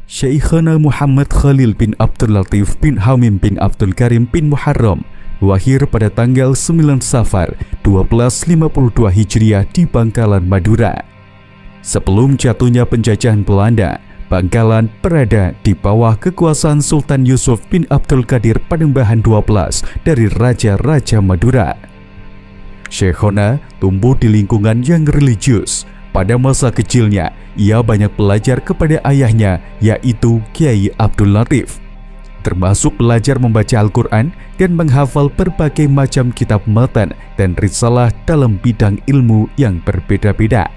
Syekhana Muhammad Khalil bin Abdul Latif bin Hamim bin Abdul Karim bin Muharram lahir pada tanggal 9 Safar 1252 Hijriah di Bangkalan, Madura. Sebelum jatuhnya penjajahan Belanda, Bangkalan berada di bawah kekuasaan Sultan Yusuf bin Abdul Qadir Panembahan XII dari Raja-Raja Madura. Syekhona tumbuh di lingkungan yang religius. Pada masa kecilnya, ia banyak belajar kepada ayahnya, yaitu Kiai Abdul Latif, termasuk belajar membaca Al-Quran dan menghafal berbagai macam kitab matan dan risalah dalam bidang ilmu yang berbeda-beda.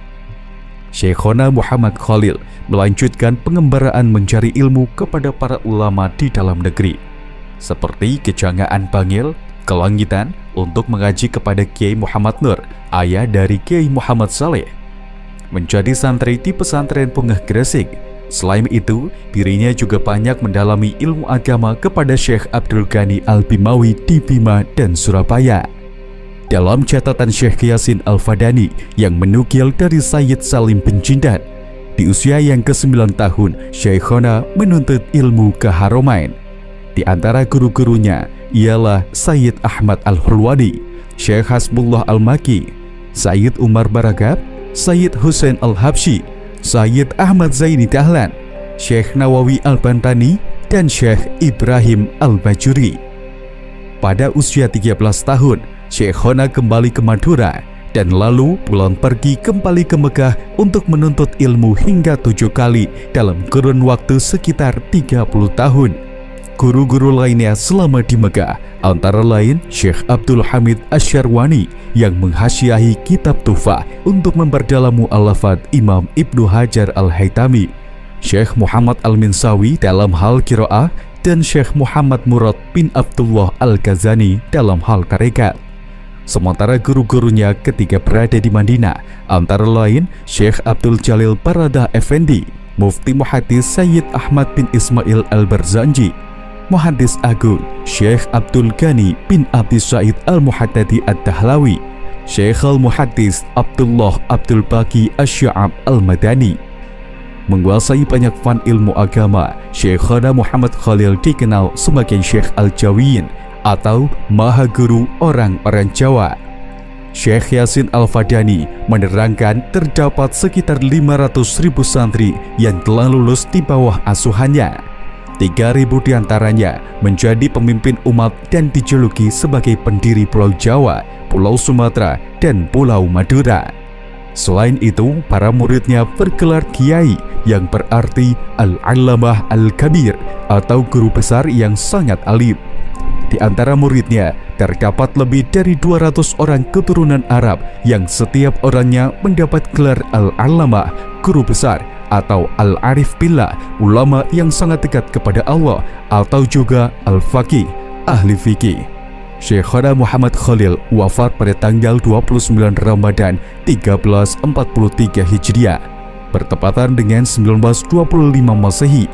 Syekhona Muhammad Khalil melanjutkan pengembaraan mencari ilmu kepada para ulama di dalam negeri, seperti Kejangaan Bangil, Kelangitan, untuk mengaji kepada Kiai Muhammad Nur, ayah dari Kiai Muhammad Saleh, menjadi santri di pesantren Pungah Gresik. Selain itu, dirinya juga banyak mendalami ilmu agama kepada Syekh Abdul Ghani Al-Bimawi di Bima dan Surabaya. Dalam catatan Syekh Yasin Al-Fadani yang menukil dari Sayyid Salim bin Jindan, di usia yang ke-9 tahun, Syekhona menuntut ilmu ke Haramain. Di antara guru-gurunya ialah Sayyid Ahmad Al-Hulwani, Syekh Hasbullah Al-Maki, Sayyid Umar Baragab, Sayyid Hussein Al-Habsyi, Sayyid Ahmad Zaini Dahlan, Syekh Nawawi Al-Bantani, dan Syekh Ibrahim Al-Bajuri. Pada usia 13 tahun, Syekhona kembali ke Madura dan lalu pulang pergi kembali ke Mekah untuk menuntut ilmu hingga 7 kali dalam kurun waktu sekitar 30 tahun. Guru-guru lainnya selama di Mekah antara lain Syekh Abdul Hamid Asyarwani yang menghasyiahi kitab Tuhfah untuk memperdalam mu'allafat Imam Ibnu Hajar Al-Haytami, Syekh Muhammad Al-Minsawi dalam hal qiraah, dan Syekh Muhammad Murad bin Abdullah Al-Ghazani dalam hal tarekat. Sementara guru-gurunya ketika berada di Madinah antara lain Syekh Abdul Jalil Baradah Effendi, Mufti Muhaddis Sayyid Ahmad bin Ismail Al-Barzanji, Muhaddis Agung Syekh Abdul Ghani bin Abdi Said Al-Muhaddadi Ad-Dahlawi, Syekh Al-Muhaddis Abdullah Abdul Baqi Asy-Sya'ab Al-Madani. Menguasai banyak fan ilmu agama, Syekhona Muhammad Khalil dikenal sebagai Syekh Al-Jawiyin atau Maha Guru orang-orang Jawa. Syekh Yasin Al-Fadani menerangkan terdapat sekitar 500.000 santri yang telah lulus di bawah asuhannya. 3.000 diantaranya menjadi pemimpin umat dan dijuluki sebagai pendiri Pulau Jawa, Pulau Sumatera, dan Pulau Madura. Selain itu, para muridnya bergelar Kiai yang berarti Al-Allamah Al-Kabir atau guru besar yang sangat alim. Di antara muridnya terdapat lebih dari 200 orang keturunan Arab yang setiap orangnya mendapat gelar Al-Allamah, guru besar, atau Al-Arif Billah, ulama yang sangat dekat kepada Allah, atau juga Al-Faqih, ahli fikih. Syekhona Muhammad Khalil wafat pada tanggal 29 Ramadan 1343 Hijriah, bertepatan dengan 1925 Masehi.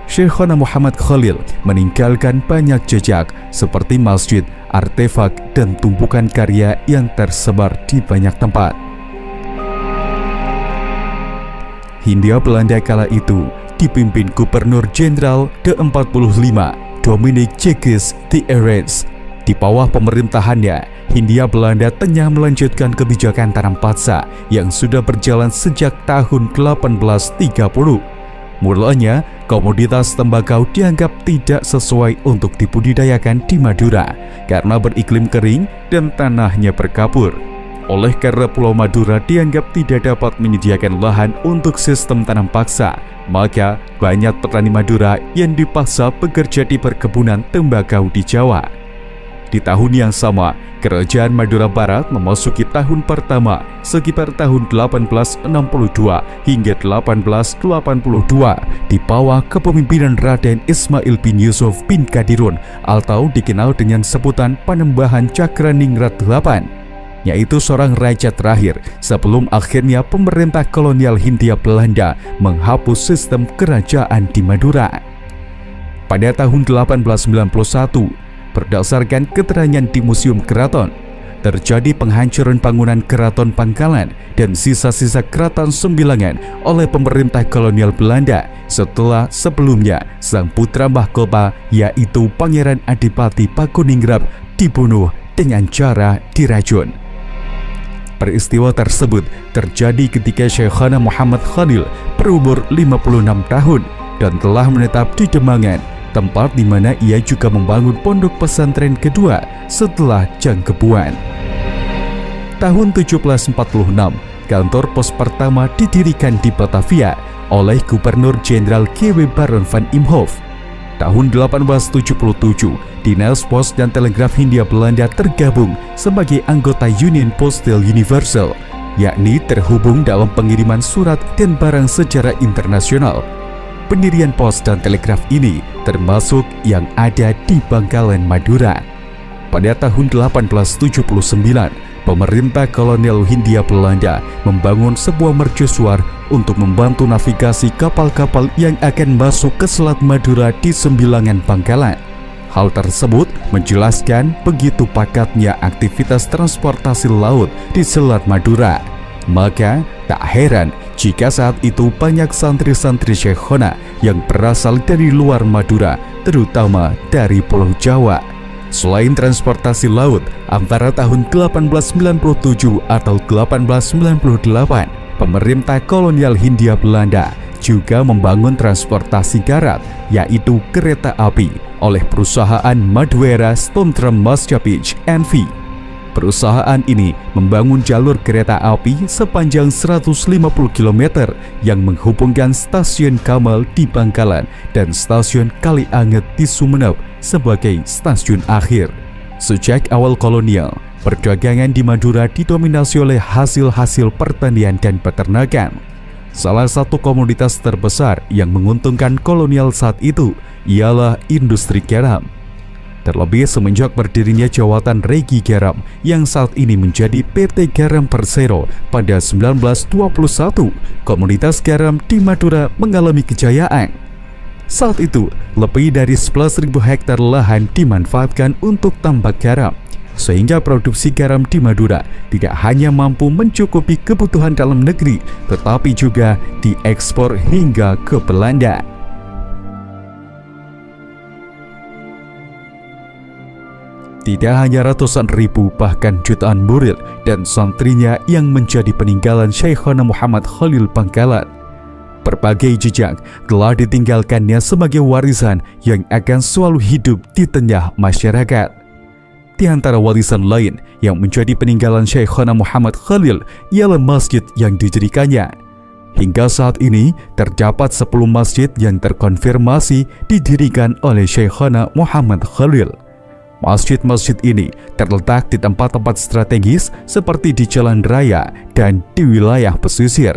Syekhona Muhammad Khalil meninggalkan banyak jejak seperti masjid, artefak, dan tumpukan karya yang tersebar di banyak tempat. Hindia Belanda kala itu dipimpin Gubernur Jenderal ke-45 Dominic Jekes de Arends. Di bawah pemerintahannya, Hindia Belanda tengah melanjutkan kebijakan tanam paksa yang sudah berjalan sejak tahun 1830. Mulanya, komoditas tembakau dianggap tidak sesuai untuk dibudidayakan di Madura karena beriklim kering dan tanahnya berkabur. Oleh karena Pulau Madura dianggap tidak dapat menyediakan lahan untuk sistem tanam paksa, maka banyak petani Madura yang dipaksa bekerja di perkebunan tembakau di Jawa. Di tahun yang sama, Kerajaan Madura Barat memasuki tahun pertama sekitar tahun 1862 hingga 1882 di bawah kepemimpinan Raden Ismail bin Yusuf bin Kadirun atau dikenal dengan sebutan Panembahan Cakraningrat VIII, yaitu seorang raja terakhir sebelum akhirnya pemerintah kolonial Hindia Belanda menghapus sistem kerajaan di Madura. Pada tahun 1891, berdasarkan keterangan di Museum Keraton, terjadi penghancuran bangunan Keraton Bangkalan dan sisa-sisa Keraton Sembilangan oleh pemerintah kolonial Belanda setelah sebelumnya sang putra mahkota yaitu Pangeran Adipati Pakuningrat dibunuh dengan cara diracun. Peristiwa tersebut terjadi ketika Syekhona Muhammad Khalil berumur 56 tahun dan telah menetap di Demangan, tempat di mana ia juga membangun pondok pesantren kedua setelah Jangkebuan. Tahun 1746, kantor pos pertama didirikan di Batavia oleh Gubernur Jenderal G.W. Baron van Imhoff. Tahun 1877, Dinas Pos dan Telegraf Hindia Belanda tergabung sebagai anggota Union Postal Universal, yakni terhubung dalam pengiriman surat dan barang secara internasional. Pendirian pos dan telegraf ini termasuk yang ada di Bangkalan, Madura. Pada tahun 1879, pemerintah kolonial Hindia Belanda membangun sebuah mercusuar untuk membantu navigasi kapal-kapal yang akan masuk ke Selat Madura di Sembilangan, Bangkalan. Hal tersebut menjelaskan begitu pakatnya aktivitas transportasi laut di Selat Madura. Maka tak heran jika saat itu banyak santri-santri Syekhona yang berasal dari luar Madura, terutama dari Pulau Jawa. Selain transportasi laut, antara tahun 1897 atau 1898, pemerintah kolonial Hindia Belanda juga membangun transportasi darat, yaitu kereta api, oleh perusahaan Maduera Stoomtram Maatschappij NV. Perusahaan ini membangun jalur kereta api sepanjang 150 km yang menghubungkan stasiun Kamal di Bangkalan dan stasiun Kalianget di Sumeneb sebagai stasiun akhir. Sejak awal kolonial, perdagangan di Madura didominasi oleh hasil-hasil pertanian dan peternakan. Salah satu komoditas terbesar yang menguntungkan kolonial saat itu ialah industri garam. Terlebih semenjak berdirinya Jawatan Regi Garam yang saat ini menjadi PT Garam Persero pada 1921, komoditas garam di Madura mengalami kejayaan. Saat itu, lebih dari 11.000 hektar lahan dimanfaatkan untuk tambak garam, sehingga produksi garam di Madura tidak hanya mampu mencukupi kebutuhan dalam negeri, tetapi juga diekspor hingga ke Belanda. Tidak hanya ratusan ribu bahkan jutaan murid dan santrinya yang menjadi peninggalan Syekhona Muhammad Khalil Bangkalan. Berbagai jejak telah ditinggalkannya sebagai warisan yang akan selalu hidup di tengah masyarakat. Di antara warisan lain yang menjadi peninggalan Syekhona Muhammad Khalil ialah masjid yang didirikannya. Hingga saat ini terdapat 10 masjid yang terkonfirmasi didirikan oleh Syekhona Muhammad Khalil. Masjid-masjid ini terletak di tempat-tempat strategis seperti di jalan raya dan di wilayah pesisir.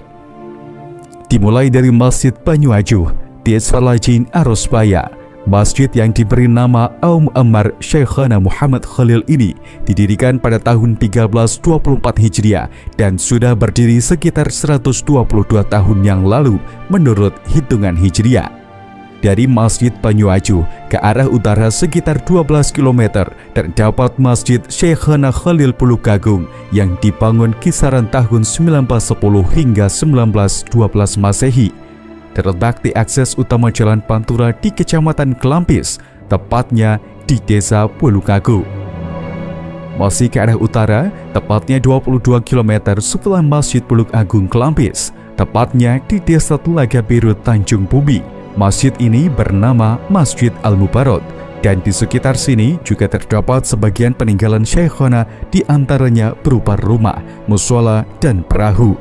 Dimulai dari Masjid Banyuajuh, Desa Lajin Arosbaya, masjid yang diberi nama Aum Ammar Syekhona Muhammad Khalil ini didirikan pada tahun 1324 Hijriah dan sudah berdiri sekitar 122 tahun yang lalu menurut hitungan Hijriah. Dari Masjid Banyuajuh ke arah utara sekitar 12 km terdapat Masjid Syekhona Khalil Pulukagung yang dibangun kisaran tahun 1910 hingga 1912 Masehi. Terletak di akses utama Jalan Pantura di Kecamatan Kelampis, tepatnya di Desa Pulukagung. Masih ke arah utara, tepatnya 22 km setelah Masjid Puluk Agung Kelampis, tepatnya di Desa Telaga Biru Tanjung Bumi. Masjid ini bernama Masjid Al-Mubarok, dan di sekitar sini juga terdapat sebagian peninggalan Syekhona, di antaranya berupa rumah, mushola, dan perahu.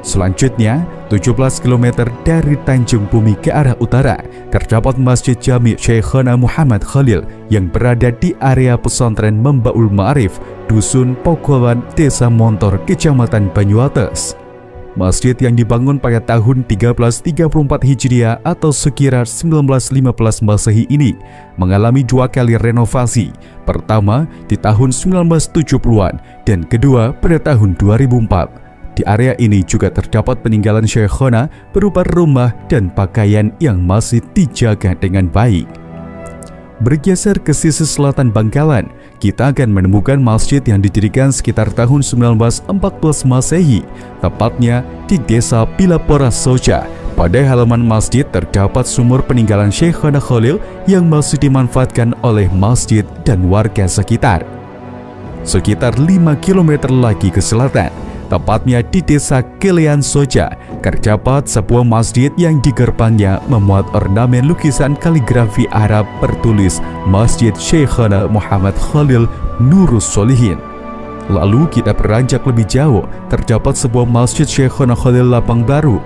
Selanjutnya, 17 km dari Tanjung Bumi ke arah utara, terdapat Masjid Jami' Syekhona Muhammad Khalil yang berada di area pesantren Membaul Ma'arif, Dusun Pogowan, Desa Montor, Kecamatan Banyuates. Masjid yang dibangun pada tahun 1334 Hijriah atau sekitar 1915 Masehi ini mengalami 2 kali renovasi. Pertama di tahun 1970-an dan kedua pada tahun 2004. Di area ini juga terdapat peninggalan Syekhona berupa rumah dan pakaian yang masih dijaga dengan baik. Bergeser ke sisi selatan Bangkalan, kita akan menemukan masjid yang didirikan sekitar tahun 1914 Masehi, tepatnya di Desa Pilapora Soja. Pada halaman masjid terdapat sumur peninggalan Syekhona Khalil yang masih dimanfaatkan oleh masjid dan warga sekitar. Sekitar 5 km lagi ke selatan, tepatnya di Desa Kelean Soja, terdapat sebuah masjid yang di gerbangnya memuat ornamen lukisan kaligrafi Arab bertulis Masjid Syekhona Muhammad Khalil Nurus Solihin. Lalu kita beranjak lebih jauh, terdapat sebuah Masjid Syekhona Khalil Lapang Baru.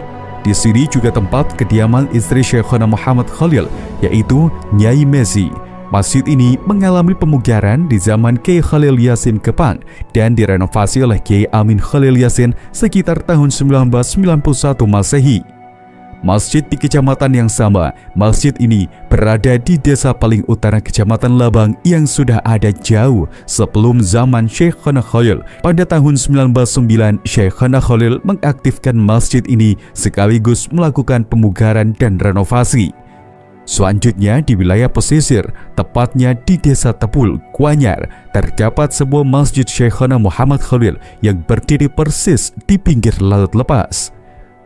Di sini juga tempat kediaman istri Syekhona Muhammad Khalil, yaitu Nyai Mezi. Masjid ini mengalami pemugaran di zaman Kiai Khalil Yasin Kepang dan direnovasi oleh Kiai Amin Khalil Yasin sekitar tahun 1991 Masehi. Masjid di kecamatan yang sama, masjid ini berada di desa paling utara Kecamatan Labang yang sudah ada jauh sebelum zaman Syekhona Khalil. Pada tahun 1909, Syekhona Khalil mengaktifkan masjid ini sekaligus melakukan pemugaran dan renovasi. Selanjutnya di wilayah pesisir, tepatnya di Desa Tepul, Kuanyar, terdapat sebuah Masjid Syekhona Muhammad Khalil yang berdiri persis di pinggir laut lepas.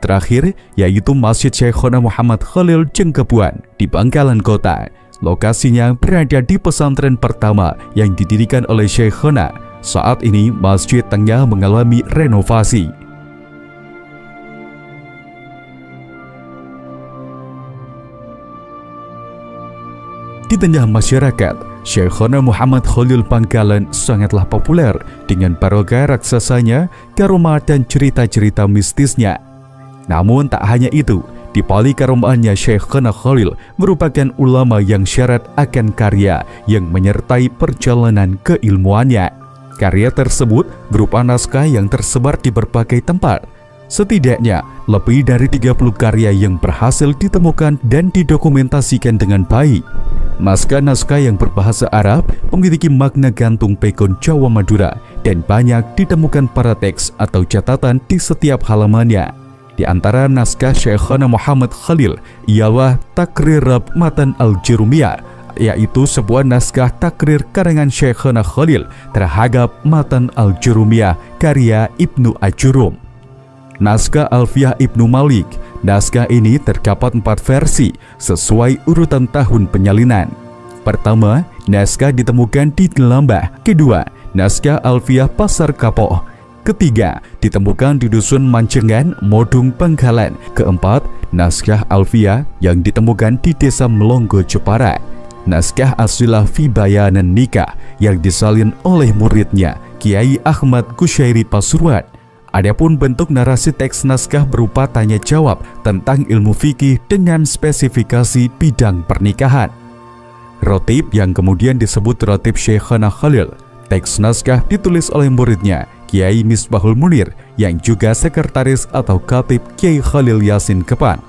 Terakhir, yaitu Masjid Syekhona Muhammad Khalil Jengkebuan di Bangkalan Kota. Lokasinya berada di pesantren pertama yang didirikan oleh Syekhona. Saat ini masjid tengah mengalami renovasi. Di tengah masyarakat, Syekhona Muhammad Khalil Bangkalan sangatlah populer dengan barokah raksasanya, karomah dan cerita-cerita mistisnya. Namun tak hanya itu, di balik karomahannya Syekhona Khalil merupakan ulama yang syarat akan karya yang menyertai perjalanan keilmuannya. Karya tersebut berupa naskah yang tersebar di berbagai tempat. Setidaknya lebih dari 30 karya yang berhasil ditemukan dan didokumentasikan dengan baik. Naskah-naskah yang berbahasa Arab memiliki makna gantung pegon Jawa Madura dan banyak ditemukan para teks atau catatan di setiap halamannya. Di antara naskah Syekhona Muhammad Khalil ialah Takrir Matan Al-Jurumiyah, yaitu sebuah naskah takrir karangan Syekhona Khalil terhadap Matan Al-Jurumiyah karya Ibnu Ajurum. Naskah Alfiyah Ibnu Malik. Naskah ini terdapat 4 versi sesuai urutan tahun penyalinan. Pertama, naskah ditemukan di Gelambah. Kedua, naskah Alfiyah Pasar Kapoh. Ketiga, ditemukan di Dusun Mancengan, Modung, Bangkalan. Keempat, naskah Alfiyah yang ditemukan di Desa Melonggo, Jepara. Naskah Asilah fi Bayanan Nikah yang disalin oleh muridnya Kiai Ahmad Kusyairi Pasuruan. Adapun bentuk narasi teks naskah berupa tanya jawab tentang ilmu fikih dengan spesifikasi bidang pernikahan. Rotib yang kemudian disebut Rotib Syekhona Khalil. Teks naskah ditulis oleh muridnya Kiai Misbahul Munir yang juga sekretaris atau khatib Kiai Khalil Yasin Kepang.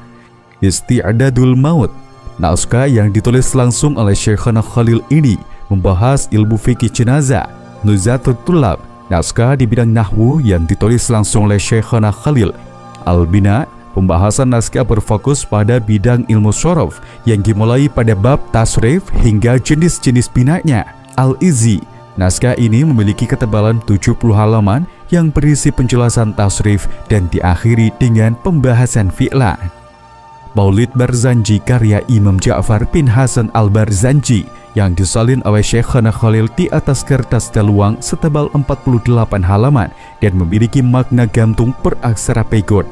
Isti'dadul Maut. Naskah yang ditulis langsung oleh Syekhona Khalil ini membahas ilmu fikih jenazah. Nuzhatut Tulab. Naskah di bidang nahwu yang ditulis langsung oleh Syekhona Khalil. Al-Bina. Pembahasan naskah berfokus pada bidang ilmu shorof yang dimulai pada bab tasrif hingga jenis-jenis binanya. Al-Izzi. Naskah ini memiliki ketebalan 70 halaman yang berisi penjelasan tasrif dan diakhiri dengan pembahasan fi'lah. Maulid Barzanji karya Imam Ja'far bin Hasan Al-Barzanji yang disalin oleh Syekhona Khalil di atas kertas daluang setebal 48 halaman dan memiliki makna gantung beraksara pegon.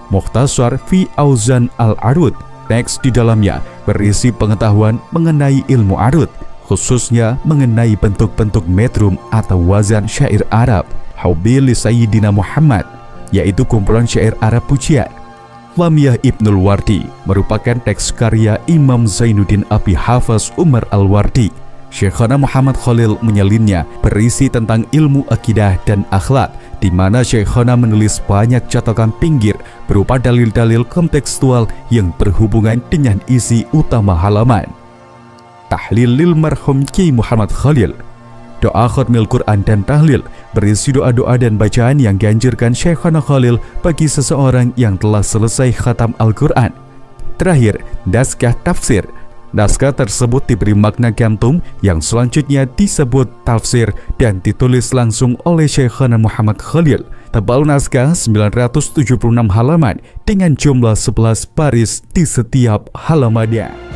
Mukhtasar fi Auzan Al-Arud. Teks di dalamnya berisi pengetahuan mengenai ilmu arud, khususnya mengenai bentuk-bentuk metrum atau wazan syair Arab. Hubbi li Sayyidina Muhammad, yaitu kumpulan syair Arab pujian. Lamiyah Ibnul Wardi merupakan teks karya Imam Zainuddin Abi Hafaz Umar Al-Wardi. Syekhona Muhammad Khalil menyalinnya berisi tentang ilmu akidah dan akhlak, di mana Syekhona menulis banyak catatan pinggir berupa dalil-dalil kontekstual yang berhubungan dengan isi utama halaman. Tahlil lil marhum Kiai Muhammad Khalil. Doa khatmil Quran dan tahlil berisi doa-doa dan bacaan yang dianjurkan Syekhona Khalil bagi seseorang yang telah selesai khatam Al-Quran. Terakhir, naskah tafsir. Naskah tersebut diberi makna gantung yang selanjutnya disebut tafsir dan ditulis langsung oleh Syekhana Muhammad Khalil. Tebal naskah 976 halaman dengan jumlah 11 baris di setiap halamannya.